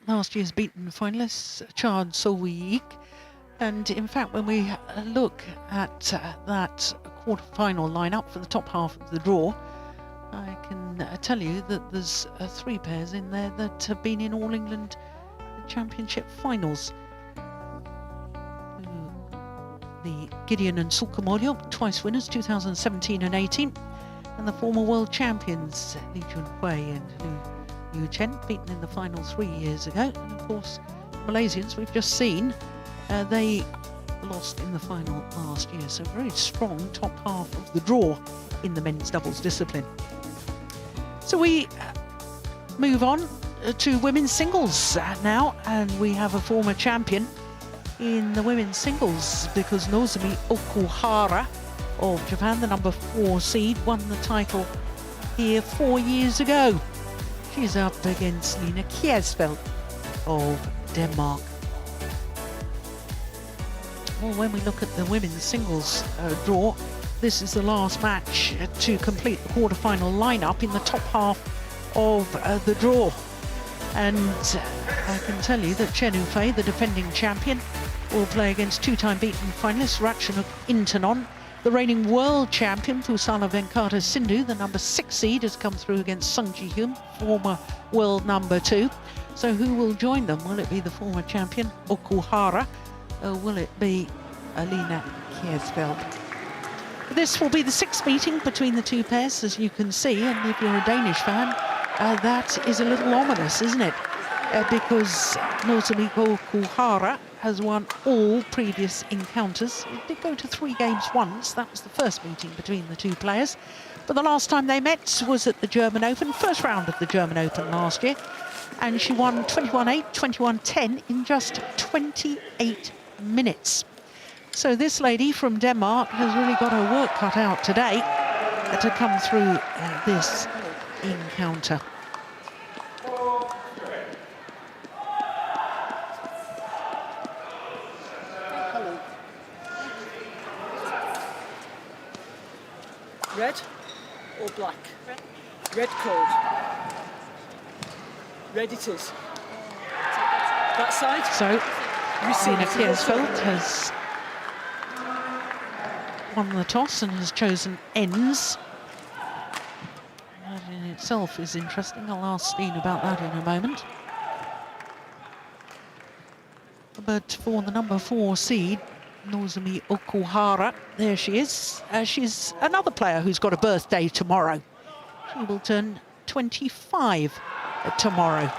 last year's beaten finalists, Chad Sowiik. And in fact, when we look at that quarter-final lineup for the top half of the draw, I can tell you that there's 3 pairs in there that have been in All England Championship finals. The Gideon and Sulkamolyo, twice winners, 2017 and 18, and the former world champions, Lee Junhui and Liu Chen, beaten in the final 3 years ago. And of course, Malaysians, we've just seen, they lost in the final last year. So very strong top half of the draw in the men's doubles discipline. So we move on to women's singles now, and we have a former champion in the women's singles, because Nozomi OKUHARA of Japan, the number 4 seed, won the title here 4 years ago. She's up against Nina KJAERSFELDT of Denmark. Well, when we look at the women's singles draw, this is the last match to complete the quarter-final lineup in the top half of the draw. And I can tell you that Chen Yufei, the defending champion, will play against 2-time beaten finalist Ratchanok Intanon. The reigning world champion, Pusala Venkata Sindhu, the number 6 seed, has come through against Sung Ji-hyun, former world number 2. So who will join them? Will it be the former champion, Okuhara, or will it be Nina KJAERSFELDT? This will be the 6th meeting between the 2 pairs, as you can see, and if you're a Danish fan, that is a little ominous, isn't it? Because Nozomi OKUHARA has won all previous encounters. It did go to 3 games once. That was the first meeting between the 2 players. But the last time they met was at the German Open, first round of the German Open last year. And she won 21-8, 21-10 in just 28 minutes. So this lady from Denmark has really got her work cut out today to come through this encounter. Red or black? Red. Red called. Red it is. That side? So, Nina KJAERSFELDT has won the toss and has chosen ends. That in itself is interesting. I'll ask Steen about that in a moment. But for the number 4 seed, Nozomi OKUHARA, there she is. She's another player who's got a birthday tomorrow. She will turn 25 tomorrow.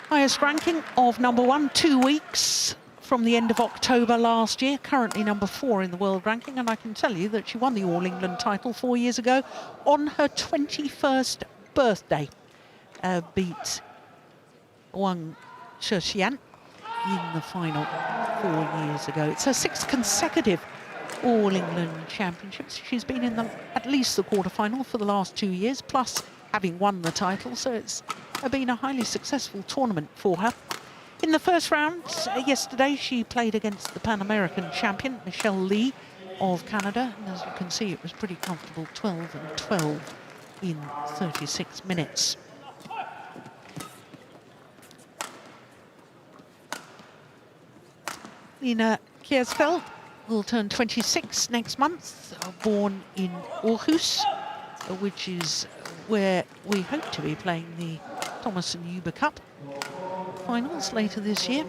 Highest ranking of number 1, 2 weeks from the end of October last year. Currently number 4 in the world ranking, and I can tell you that she won the All England title 4 years ago on her 21st birthday. Beat Wang Shixian in the final 4 years ago. It's her 6th consecutive All England Championships. She's been in at least the quarterfinal for the last 2 years, plus having won the title, so it's been a highly successful tournament for her. In the first round yesterday, she played against the Pan-American champion, Michelle Lee of Canada, and as you can see, it was pretty comfortable, 12-12 in 36 minutes. Nina KJAERSFELDT will turn 26 next month, born in Aarhus, which is where we hope to be playing the Thomas and Uber Cup finals later this year.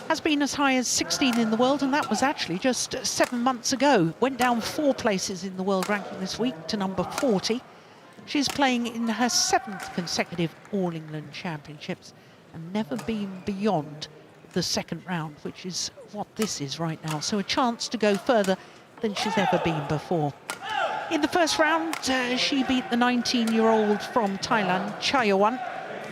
Has been as high as 16 in the world, and that was actually just 7 months ago. Went down 4 places in the world ranking this week to number 40. She's playing in her 7th consecutive All England Championships and never been beyond the 2nd round, which is what this is right now. So a chance to go further than she's ever been before. In the first round, she beat the 19-year-old from Thailand, Chayawan,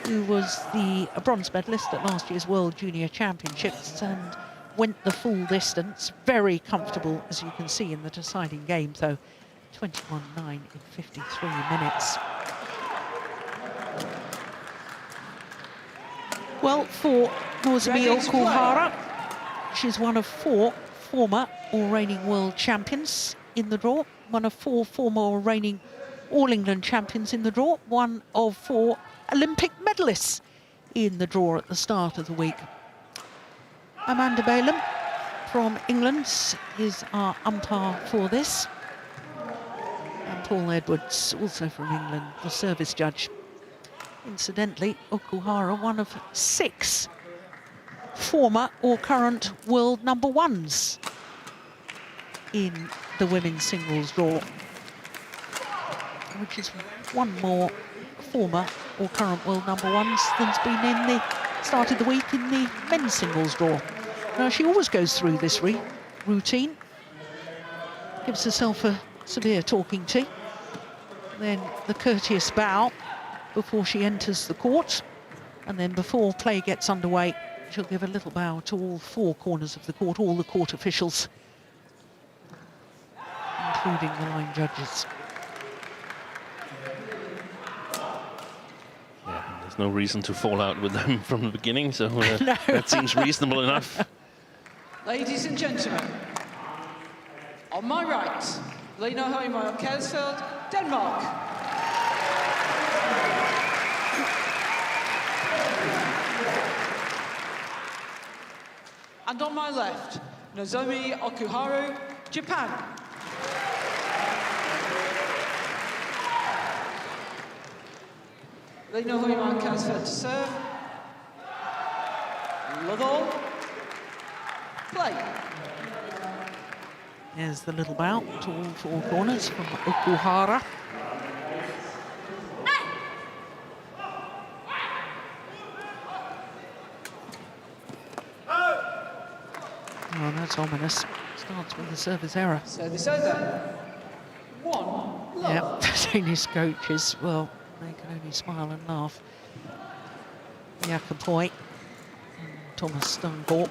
who was the bronze medalist at last year's World Junior Championships and went the full distance. Very comfortable, as you can see in the deciding game, though. 21-9 in 53 minutes. Well, for Nozomi OKUHARA, she's one of 4 former or reigning world champions in the draw, one of 4 former or reigning All England champions in the draw, one of 4 Olympic medalists in the draw at the start of the week. Amanda Balaam from England is our umpire for this. And Paul Edwards, also from England, the service judge. Incidentally, Okuhara, one of 6 former or current world number 1s in the women's singles draw, which is one more former or current world number 1s than's been in the start of the week in the men's singles draw. Now, she always goes through this routine, gives herself a severe talking to, then the courteous bow before she enters the court, and then before play gets underway, she'll give a little bow to all 4 corners of the court, all the court officials, including the line judges. Yeah, there's no reason to fall out with them from the beginning, so No. that seems reasonable enough. Ladies and gentlemen, on my right, Lena Højmark KJAERSFELDT, Denmark. And on my left, Nozomi OKUHARA, Japan. Lena Højmark KJAERSFELDT to serve. Level. Play. There's the little bow to all 4 corners from Okuhara. Oh, that's ominous. Starts with a service error. Service over. 1 love. Yeah, the Danish coaches, well, they can only smile and laugh. Jakob Hoy and Thomas Stunborg.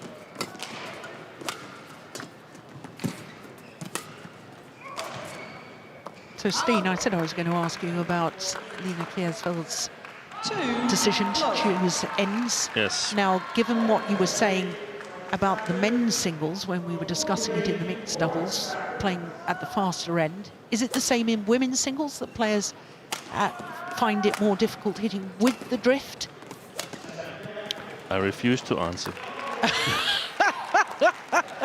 So, Steen, I said I was going to ask you about Lena KJAERSFELDT's 2 decision to love. choose ends. Yes. Now, given what you were saying about the men's singles when we were discussing it in the mixed doubles, playing at the faster end, is it the same in women's singles that players find it more difficult hitting with the drift? I refuse to answer.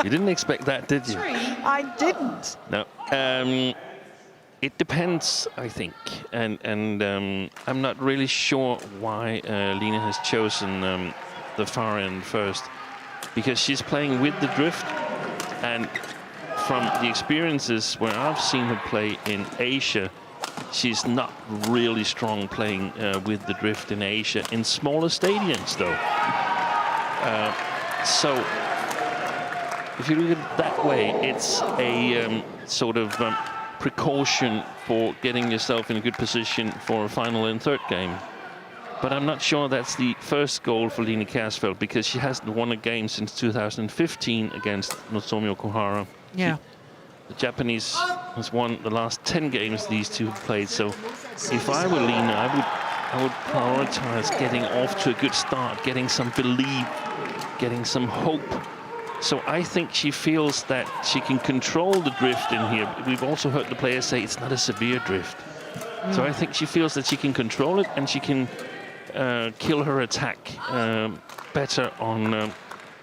You didn't expect that, did you? 3. I didn't. No. It depends, I think, and I'm not really sure why Lena has chosen the far end first, because she's playing with the drift, and from the experiences where I've seen her play in Asia, she's not really strong playing with the drift in Asia, in smaller stadiums though. So if you look at it that way, it's a sort of precaution for getting yourself in a good position for a final and third game. But I'm not sure that's the first goal for Lena KJAERSFELDT, because she hasn't won a game since 2015 against Nozomi OKUHARA. Yeah. The Japanese has won the last 10 games these two have played. So if I were Lena, I would prioritize getting off to a good start, getting some belief, getting some hope. So I think she feels that she can control the drift in here. We've also heard the players say it's not a severe drift. So I think she feels that she can control it, and she can kill her attack better on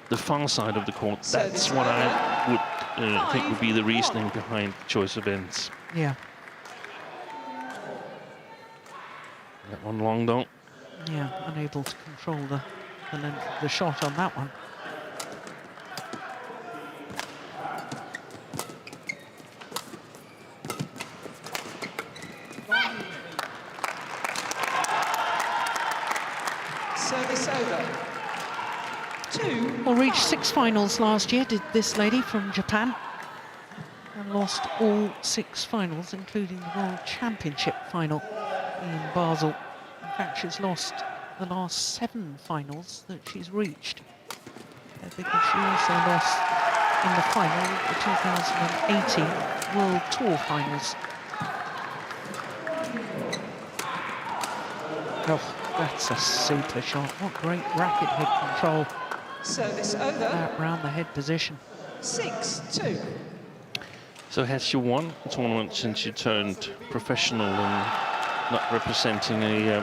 the far side of the court. That's what I would think would be the reasoning behind the choice of ends. Yeah. That one long though. Yeah, unable to control the length of the shot on that one. Service over. 2. Well, reached 6 finals last year, did this lady from Japan, and lost all 6 finals, including the World Championship final in Basel. In fact, she's lost the last 7 finals that she's reached, because she also lost in the final of the 2018 World Tour finals. Oh, that's a super shot. What great racket head control. Service over. That round the head position. 6-2. So has she won a tournament since she turned professional and not representing a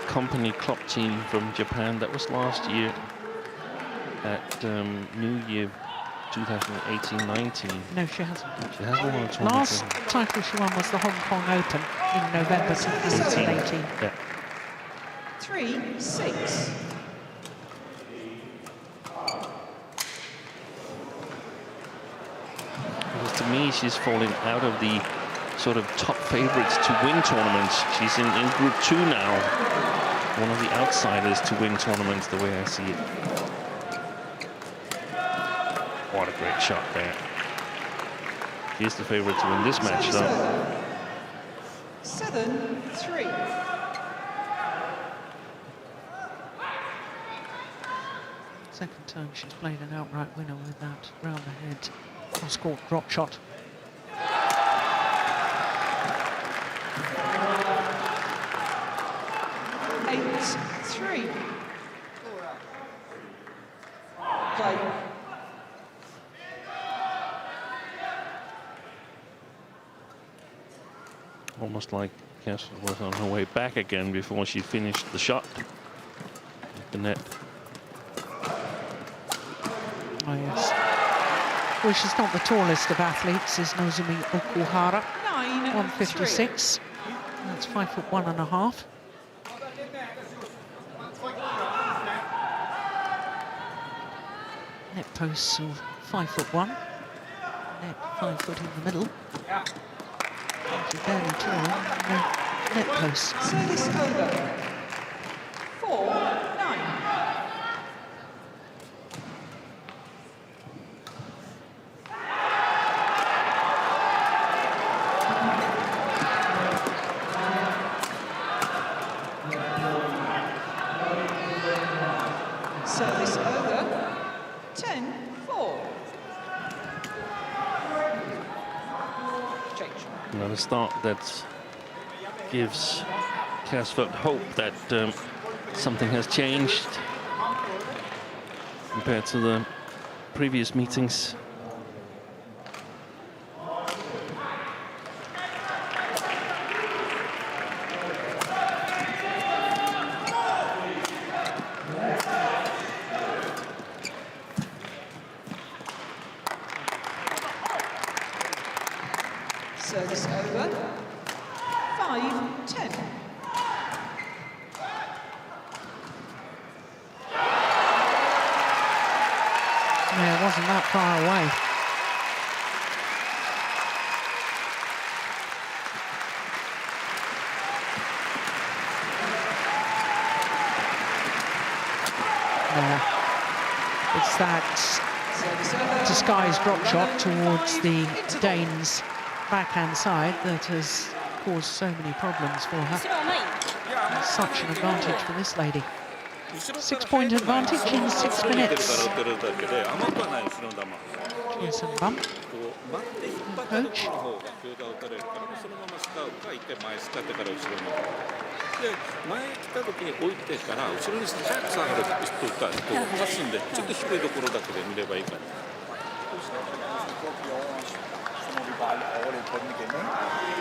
company club team from Japan? That was last year at New Year 2018-19. No, she hasn't. She hasn't won a tournament. Last title she won was the Hong Kong Open in November 2018. Yeah. 3-6. Because to me, she's falling out of the sort of top favorites to win tournaments. She's in Group 2 now. One of the outsiders to win tournaments, the way I see it. What a great shot there. She's the favorite to win this match, though. 7-3. Second time she's played an outright winner with that round the head cross-court drop shot. Eight, 3. Play. Almost like Castle was on her way back again before she finished the shot at the net. Oh, yes. Well, she's not the tallest of athletes, is Nozomi OKUHARA. 156. That's 5'1½". Net posts of 5'1". Net 5 foot in the middle. She's barely tall. No net posts. Service over. 4-9. Service over. 10-4. Change. Another start that gives KJAERSFELDT hope that something has changed compared to the previous meetings. Service over. 5-10. Yeah, it wasn't that far away. Yeah. It's that Service over. disguised drop shot towards the Danes' backhand side that has caused so many problems for her. Such an advantage for this lady. 6-point advantage in 6 minutes. Here's some bump. Coach.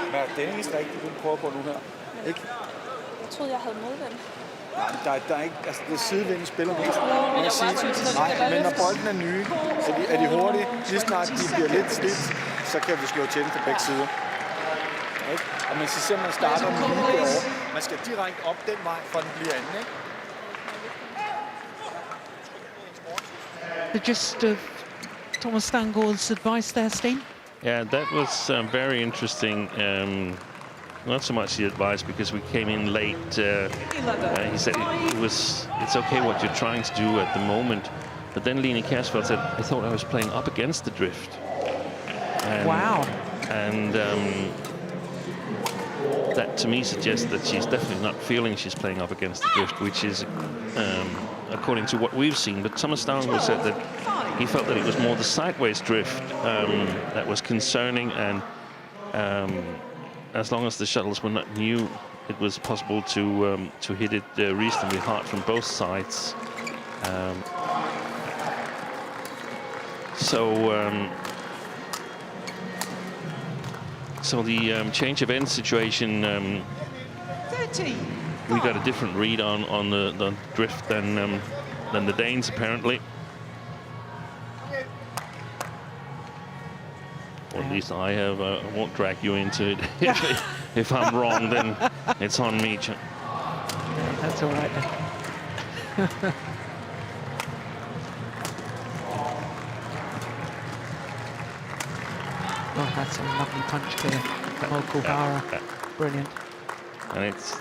Hvad er det eneste rigtige, du prøver på nu her? Ikke? Jeg troede, jeg havde modvind. Nej, der er ikke, altså det er sidevinden spiller mest. Men jeg bare synes, at Nej, men når bolden er nye, er de hurtige, lige snart de bliver lidt slidt, så kan vi slå til på begge sider. Ikke? Og man siger simpelthen, man starter med lige derovre. Man skal direkte op den vej, for den bliver anden, ikke? The gist of Thomas Stangold's advice there, Steen? Yeah, that was very interesting. Not so much the advice because we came in late. He said it's okay what you're trying to do at the moment. But then Line KJAERSFELDT said, I thought I was playing up against the drift. And, Wow. And that to me suggests that she's definitely not feeling she's playing up against the drift, which is according to what we've seen. But Thomas Stangold said that he felt that it was more the sideways drift that was concerning, and as long as the shuttles were not new, it was possible to hit it reasonably hard from both sides. So the change of end situation, 13. we got a different read on the drift than the Danes apparently. Or at least I have. I won't drag you into it. If I'm wrong, then it's on me. Yeah, that's all right then. Oh, that's a lovely punch there from Okuhara. Brilliant. And it's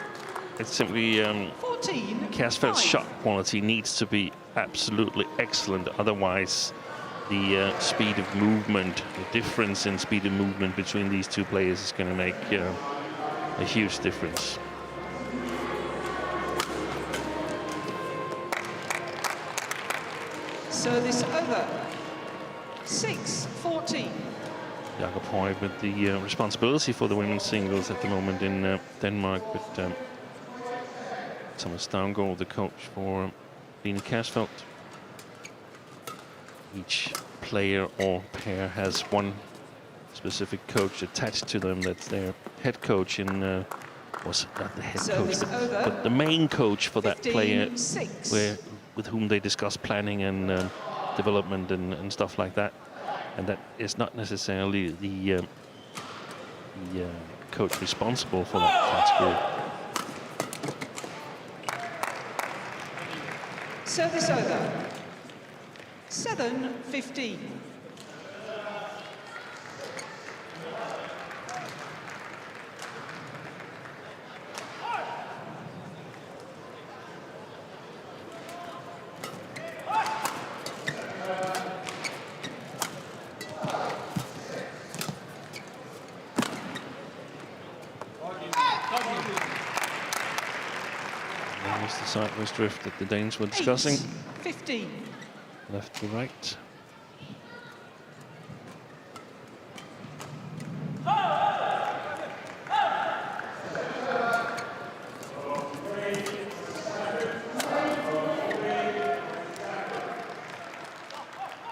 simply 14. KJAERSFELDT's shot quality needs to be absolutely excellent. Otherwise, the speed of movement, the difference in speed of movement between these two players is going to make a huge difference. Service over. 6-14. Jakob Høj with the responsibility for the women's singles at the moment in Denmark, but Thomas Stavngård, the coach for Line KJAERSFELDT. Each player or pair has one specific coach attached to them. That's their head coach in, was not the head coach, but the main coach for that player, with whom they discuss planning and development and stuff like that. And that is not necessarily the coach responsible for that category. Service over. 7-15. There's the sideways drift that the Danes were discussing. 15. Left to right.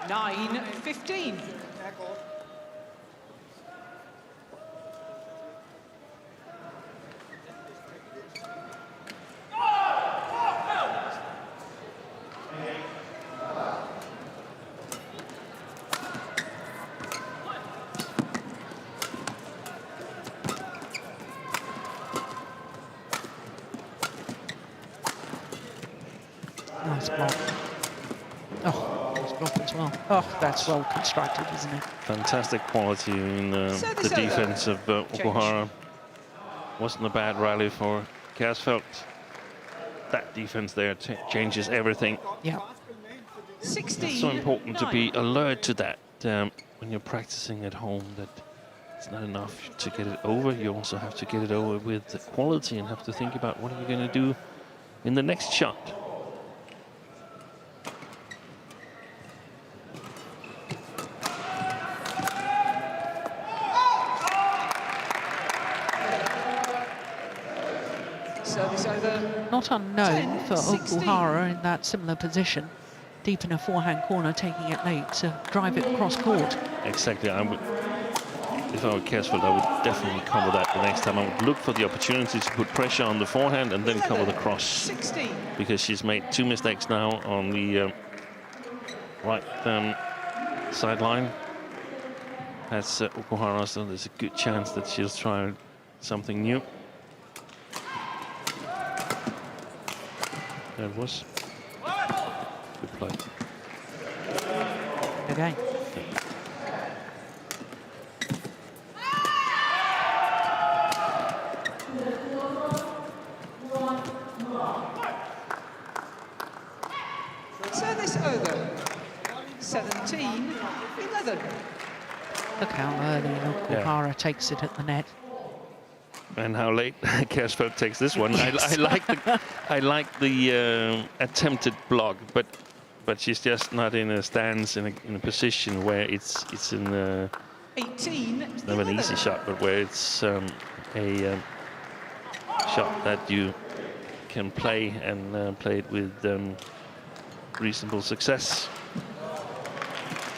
Nine, 15. Nice block. Oh, nice block as well. Oh, that's well constructed, isn't it? Fantastic quality in the defense of Okuhara. Wasn't a bad rally for KJAERSFELDT. That defense there changes everything. Yeah. 16. It's so important to be alert to that when you're practicing at home, that it's not enough to get it over. You also have to get it over with the quality and have to think about what are you going to do in the next shot. Service over. Not unknown 10, for 16. Okuhara in that similar position, deep in a forehand corner, taking it late to drive it across court. Exactly. I would, if I were KJAERSFELDT, I would definitely cover that the next time. I would look for the opportunity to put pressure on the forehand and then cover the cross. 16. Because she's made 2 mistakes now on the right sideline. That's Okuhara, so there's a good chance that she'll try something new. There it was. Good play. Again. Service over. 17-11. Look how early Okuhara takes it at the net. And how late KJAERSFELDT takes this one. I like the attempted block, but she's just not in a stance, in a position where it's in the 18. it's not an easy shot, but where it's a shot that you can play and play it with reasonable success.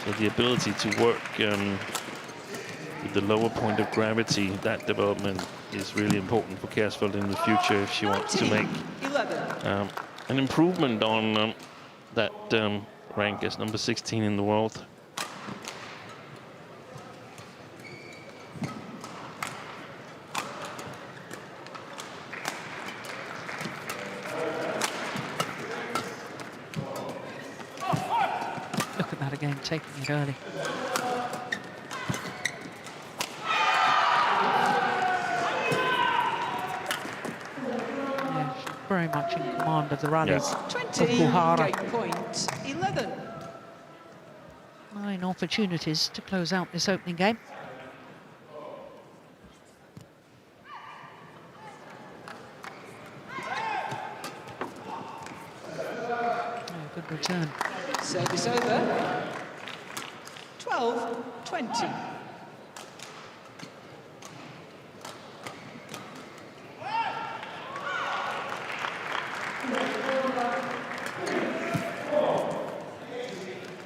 So the ability to work the the lower point of gravity, that development is really important for Kjærsfeldt in the future if she wants to make an improvement on that rank as number 16 in the world. Look at that again, taking it early. Yeah, she's very much in command of the rallies. 20, Okuhara. game point 11. 9 opportunities to close out this opening game. Oh, good return. Service over. 12-20.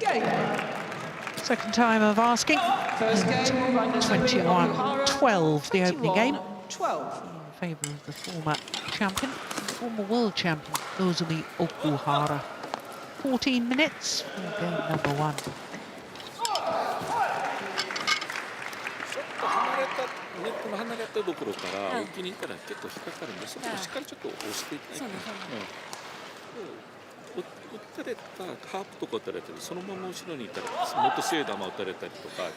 Game. Second time of asking. First game, 21-12, the opening game. 12. In favour of the former champion, former world champion, Nozomi OKUHARA. 14 minutes for game number 1. ネットの離れたところから置きに行ったら結構引っかかるんで、そこをしっかりちょっと押していってね。打たれたハープとか打たれたり、そのまま後ろに行ったらもっと強い球打たれたりとか、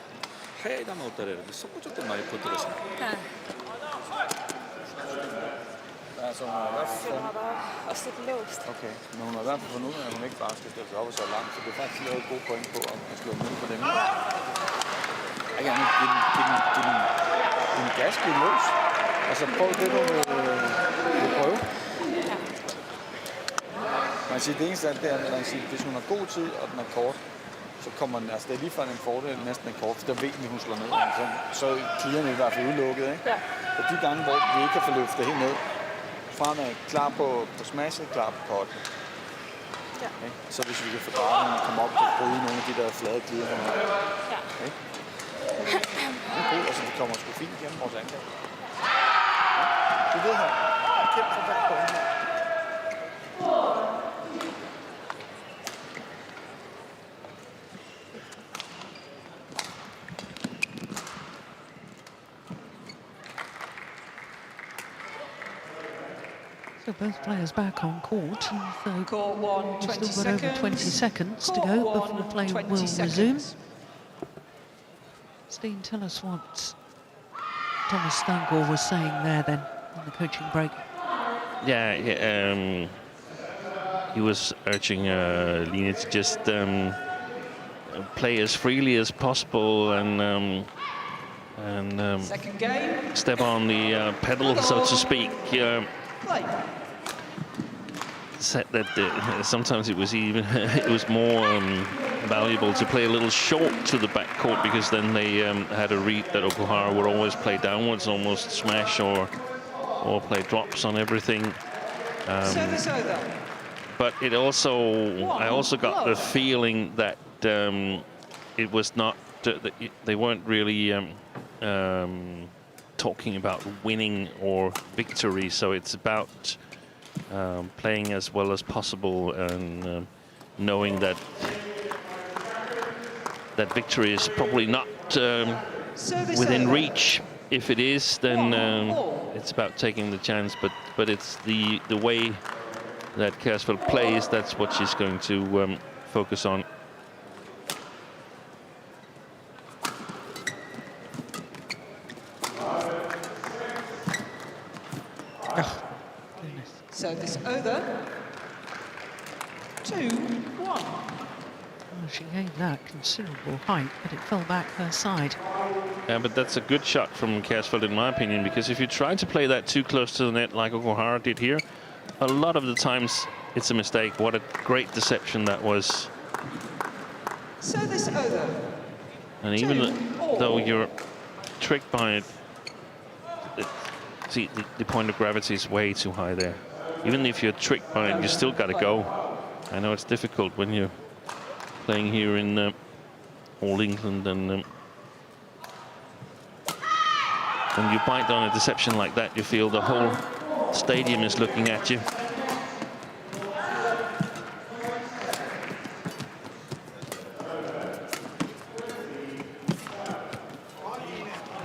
速い球打たれるんで、そこちょっと前コントロールしない。Altså, hun har i hvert fald Og sætte låst. okay. Men hun har i hvert fald fundet ud af, at hun ikke bare skal stille sig op og så langt, så det er faktisk lavet et godt point på at slå ned på dem. Ikke andet, giv den gas, giv den løs. Altså, prøv det, du vil prøve. Man siger, det eneste er, det er, at man siger, hvis hun har god tid, og den er kort, så kommer den, altså det er lige fra en fordel, næsten en kort, for der ved vi, hun slår ned. Så kliderne i hvert fald udelukket, ikke? Ja. Og de gange, hvor vi ikke kan få løftet helt ned, fremad, klar på smashet, klar på potten. Ja. Så hvis vi kan få drejet og komme op og bryde nogle af de der flade glider. Ja. Det er god, altså det kommer sgu fint igennem vores angreb. Du ved her, kæmpe for hvert point her. So both players back on court. And so Court 1, 20 we've still got over 20 seconds to Court go 1, before play 20 will resume. seconds. Steen, tell us what Thomas Stangor was saying there then in the coaching break. Yeah, he was urging Line to just play as freely as possible and Second game. step on the pedal, so to speak. Play. Said that sometimes it was even it was more valuable to play a little short to the back court, because then they had a read that Okuhara would always play downwards, almost smash or play drops on everything. Service over. But it also, I also got the feeling that it was not, they weren't really talking about winning or victory. So it's about playing as well as possible and knowing that victory is probably not within reach. If it is, then it's about taking the chance. But it's the way that Kjærsfeldt plays, that's what she's going to focus on. Oh, goodness. Service over. 2-1. Well, she gave that considerable height, but it fell back her side. Yeah, but that's a good shot from Kjærsfeldt, in my opinion, because if you try to play that too close to the net like Okuhara did here, a lot of the times it's a mistake. What a great deception that was. Service over. And even though you're tricked by it, see, the point of gravity is way too high there. Even if you're tricked by it, you still got to go. I know it's difficult when you're playing here in All England and when you bite on a deception like that, you feel the whole stadium is looking at you.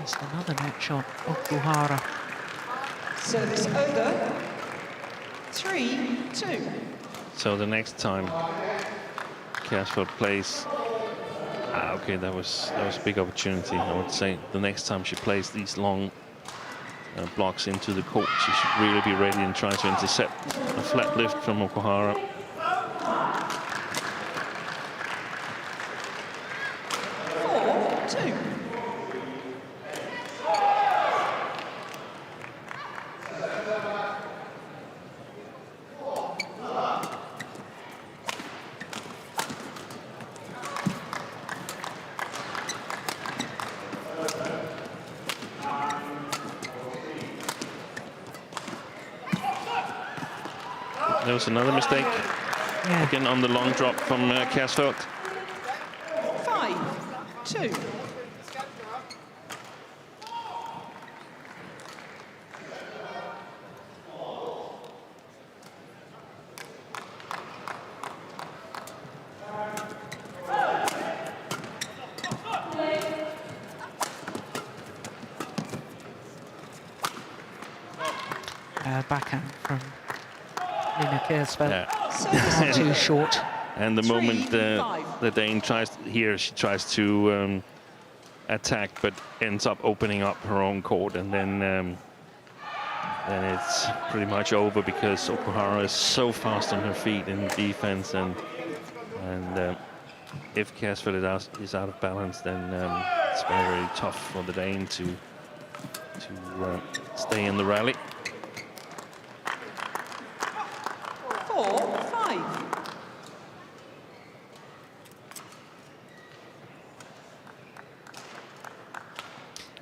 Just another net shot, Okuhara. Service over. 3-2. So the next time KJAERSFELDT plays, okay, that was a big opportunity. I would say the next time she plays these long blocks into the court, she should really be ready and try to intercept a flat lift from Okuhara. There was another mistake. Yeah. Again on the long drop from KJAERSFELDT. 5-2. Backhand from KJAERSFELDT. Yeah. Too short. And the moment the Dane tries she tries to attack, but ends up opening up her own court, and then it's pretty much over because Okuhara is so fast on her feet in defense, and if KJAERSFELDT is out of balance, then it's very, very tough for the Dane to stay in the rally. 4-5.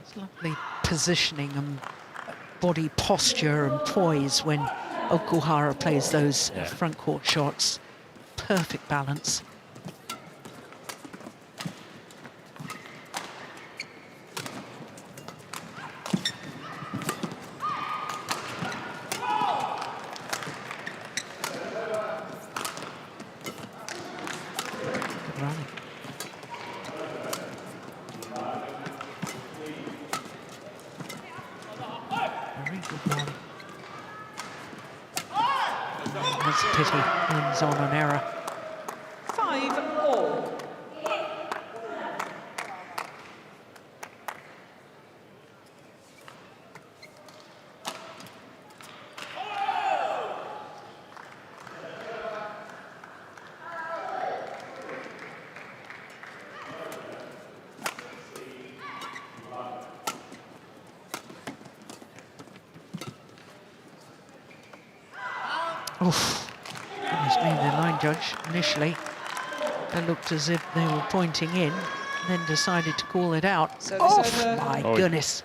It's lovely positioning and body posture and poise when Okuhara plays those front court shots. Perfect balance. That's a pity, ends on an error. 5-all. Oof. Goodness me, the line judge initially, it looked as if they were pointing in, then decided to call it out. So Oh, this over. my goodness.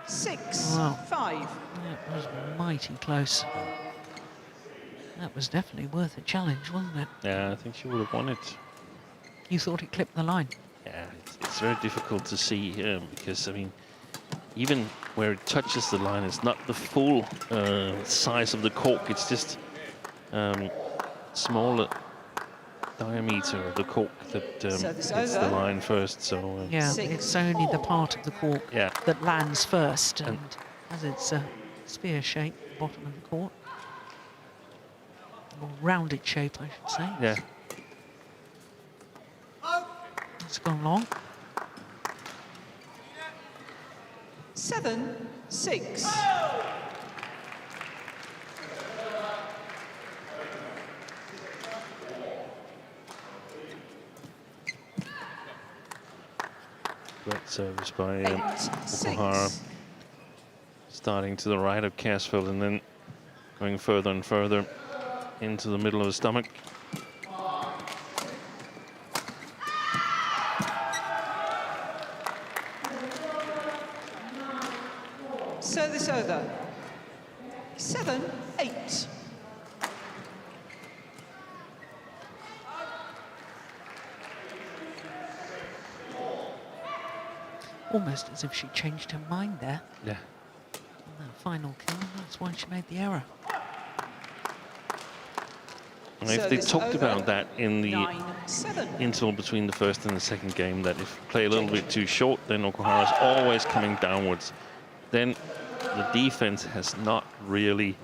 6-5. That was mighty close. That was definitely worth a challenge, wasn't it? Yeah, I think she would have won it. You thought it clipped the line? Yeah, it's very difficult to see because, I mean, even where it touches the line, it's not the full size of the cork. It's just smaller diameter of the cork that hits the line first. So yeah, it's only the part of the cork that lands first, and as it's a spear shape, bottom of the court, or rounded shape, I should say. Yeah. It's gone long. 7-6. Great service by Okuhara. Starting to the right of KJAERSFELDT and then going further and further into the middle of the stomach. Service over. 7-8. Almost as if she changed her mind there. Yeah. On that final kill, that's why she made the error. And if they talked about that in the interval between the first and the second game, that if you play a little bit too short, then Okuhara's always coming downwards. Then the defense has not really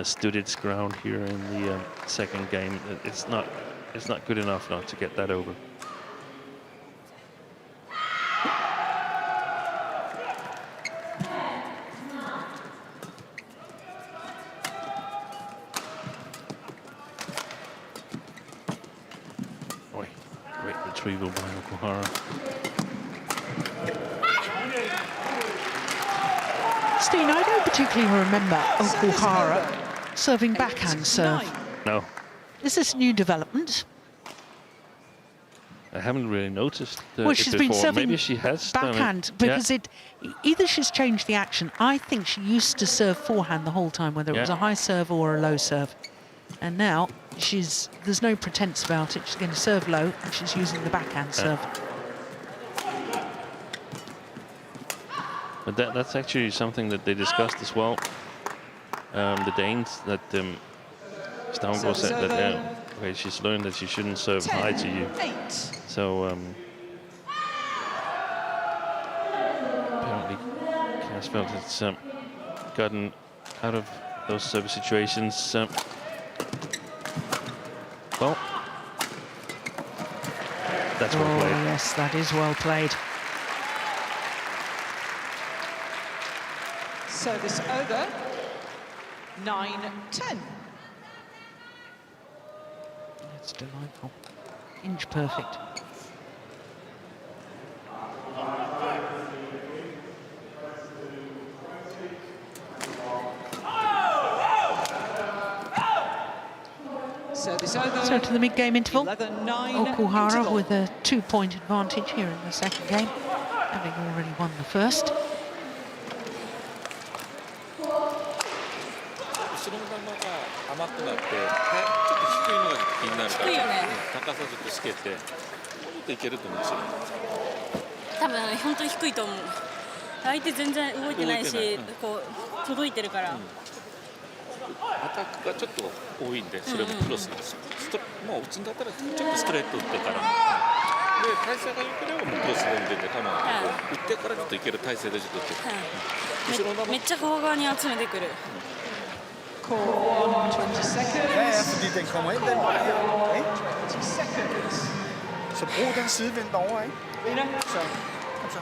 stood its ground here in the second game. It's not good enough not to get that over. Great retrieval by Okuhara. Steen, I don't particularly remember Okuhara serving backhand serve. No, Is this a new development? I haven't really noticed Well, it she's before. been serving Maybe she has done it. backhand because either she's changed the action. I think she used to serve forehand the whole time, whether it was a high serve or a low serve. And now there's no pretense about it. She's going to serve low and she's using the backhand serve. But that's actually something that they discussed as well. The Danes, that Stavngård said that okay, she's learned that she shouldn't serve high to you. So apparently Kjærsfeldt has gotten out of those service situations. Well, that's well played. Yes, that is well played. Service over. 9-10. That's delightful. Inch perfect. Service over. So to the mid-game interval. 11-9 Okuhara interval. with a 2-point advantage here in the second game, having already won the first. 後ろの球が甘くなってちょっと低いのが気になるから低いよね高さちょっとつけてもうちょっといけると思うんですよ。多分本当に低いと思う。相手全然動いてないし、動いてないこう届いてるから。アタックがちょっと多いんでそれもクロスなんですよ。もう打つんだったらちょっとストレート打ってからで体勢が良ければもうクロスで打って構わないけど打ってからちょっといける体勢でちょっと打って後ろの球めっちゃフォア側に集めてくる。Call on 20 seconds. Ja, ja, fordi den kommer ind den vej her, ikke? 20 seconds. Så brug den sidevind derovre, ikke? Så, kom så.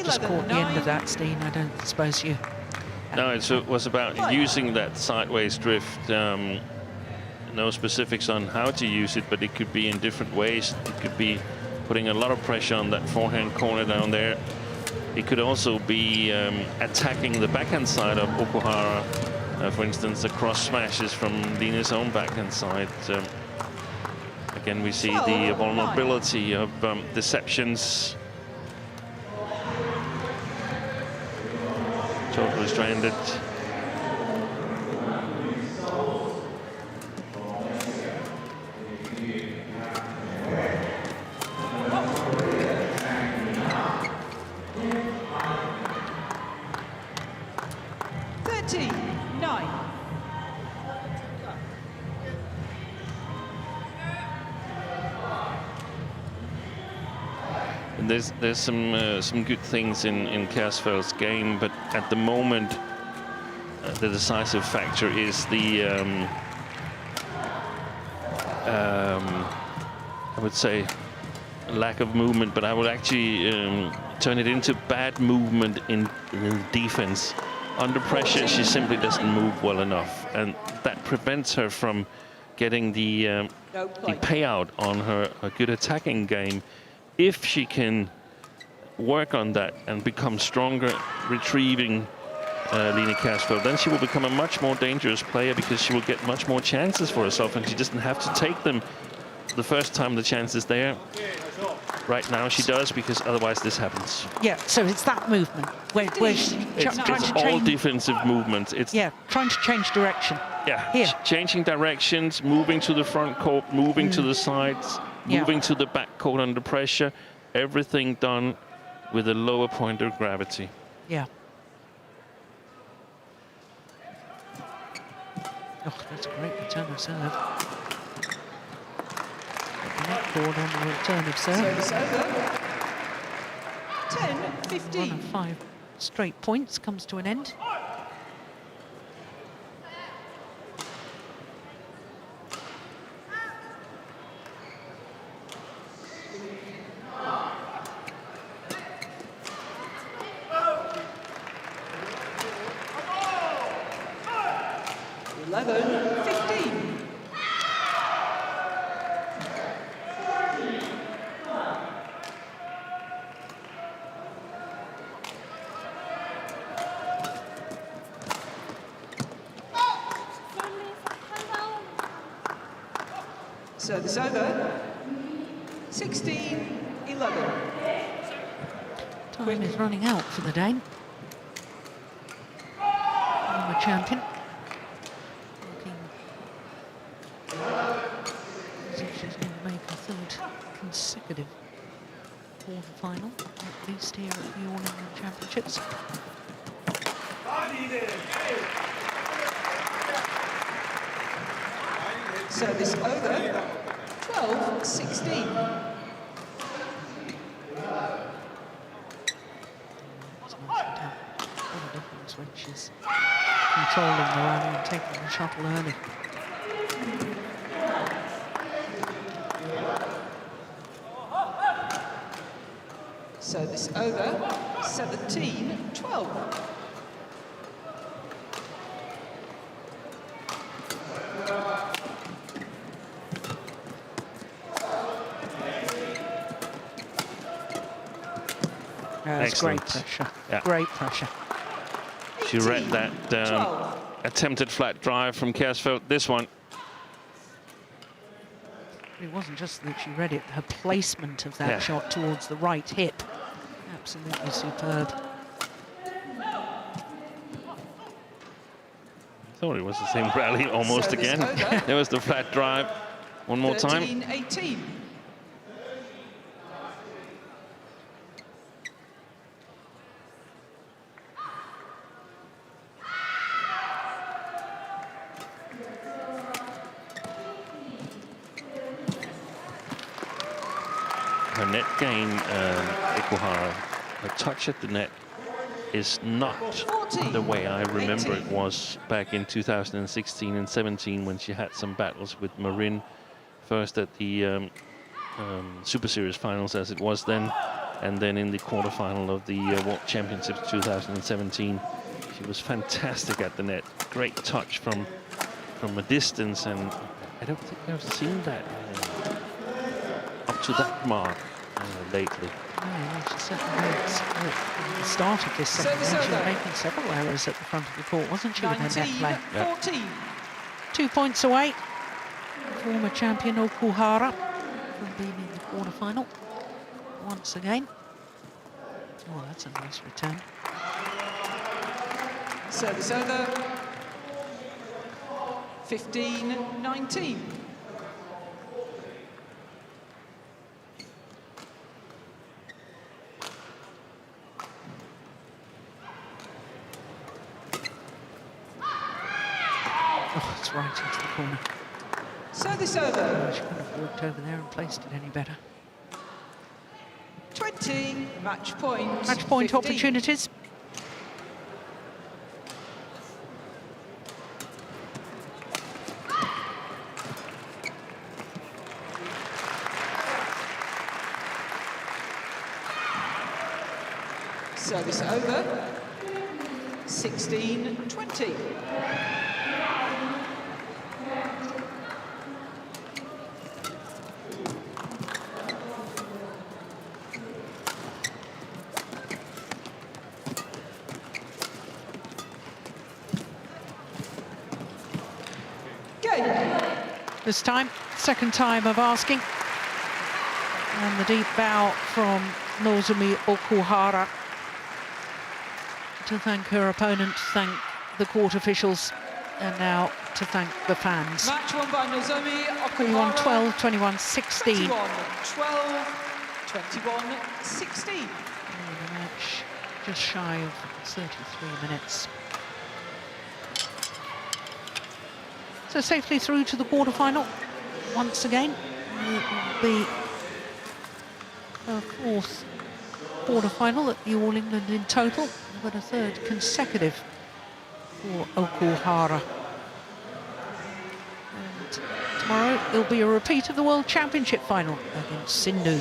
Just caught the end of that, Steen. I don't suppose you... No, it was about using that sideways drift. No specifics on how to use it, but it could be in different ways. It could be putting a lot of pressure on that forehand corner down there. It could also be attacking the backhand side of Okuhara. For instance, the cross smashes from Line's own backhand side. Again, we see the vulnerability of deceptions. Totally stranded. There's some good things in Kjærsfeldt's game, but at the moment the decisive factor is the I would say lack of movement, but I would actually turn it into bad movement in defense. Under pressure, she simply doesn't move well enough, and that prevents her from getting the payout on her good attacking game. If she can work on that and become stronger retrieving Line Kjærsfeldt, then she will become a much more dangerous player because she will get much more chances for herself and she doesn't have to take them the first time the chance is there. Right now she does, because otherwise this happens. Yeah, so it's that movement where she's It's trying to all change. defensive movements. It's Trying to change direction. yeah, Here. changing directions, moving to the front court, moving to the sides, moving to the back court under pressure. Everything done with a lower point of gravity. Yeah. Oh, that's a great return of serve. Net cord on the return of serve. Service over. 10-15. Run of 5 straight points comes to an end. Service over. 16-11. Time is running out for the Dane. Former champion. Looking as if she's going to make a third consecutive quarter-final, at least here at the All England Championships. Service over. 12-16. What a difference when she's controlling the rally and taking the shuttle early. Service over. 17-12. That's great Excellent. pressure. Yeah. Great pressure. She read that attempted flat drive from KJAERSFELDT. This one. It wasn't just that she read it, her placement of that shot towards the right hip. Absolutely superb. I thought it was the same rally almost Service again. over. There was the flat drive. One more time. 13-18. Her net gain, Okuhara, her touch at the net is not the way I remember it was back in 2016 and 17 when she had some battles with Marin, first at the Super Series finals as it was then, and then in the quarterfinal of the World Championships 2017. She was fantastic at the net, great touch from a distance, and I don't think I've seen that up to that mark lately. Yeah, she certainly makes, at the start of this second Service round, she was over. making several errors at the front of the court, wasn't she, with her net play? 19-14. 2 points away. Former champion Okuhara from being in the quarterfinal once again. Oh, that's a nice return. Service over. 15-19. Oh, it's right into the corner. Service over. She couldn't have walked over there and placed it any better. 20. Match point. Match point 15. opportunities. Service over. 16-20. Game. This time, second time of asking. And the deep bow from Nozomi OKUHARA to thank her opponent, thank the court officials, and now to thank the fans. Match won by Nozomi OKUHARA. 21-12, 21-16. 21-12, 21-16. The match just shy of 33 minutes. So safely through to the quarterfinal once again. It will be a fourth quarterfinal at the All England in total, but a third consecutive for OKUHARA. And tomorrow it'll be a repeat of the World Championship final against Sindhu.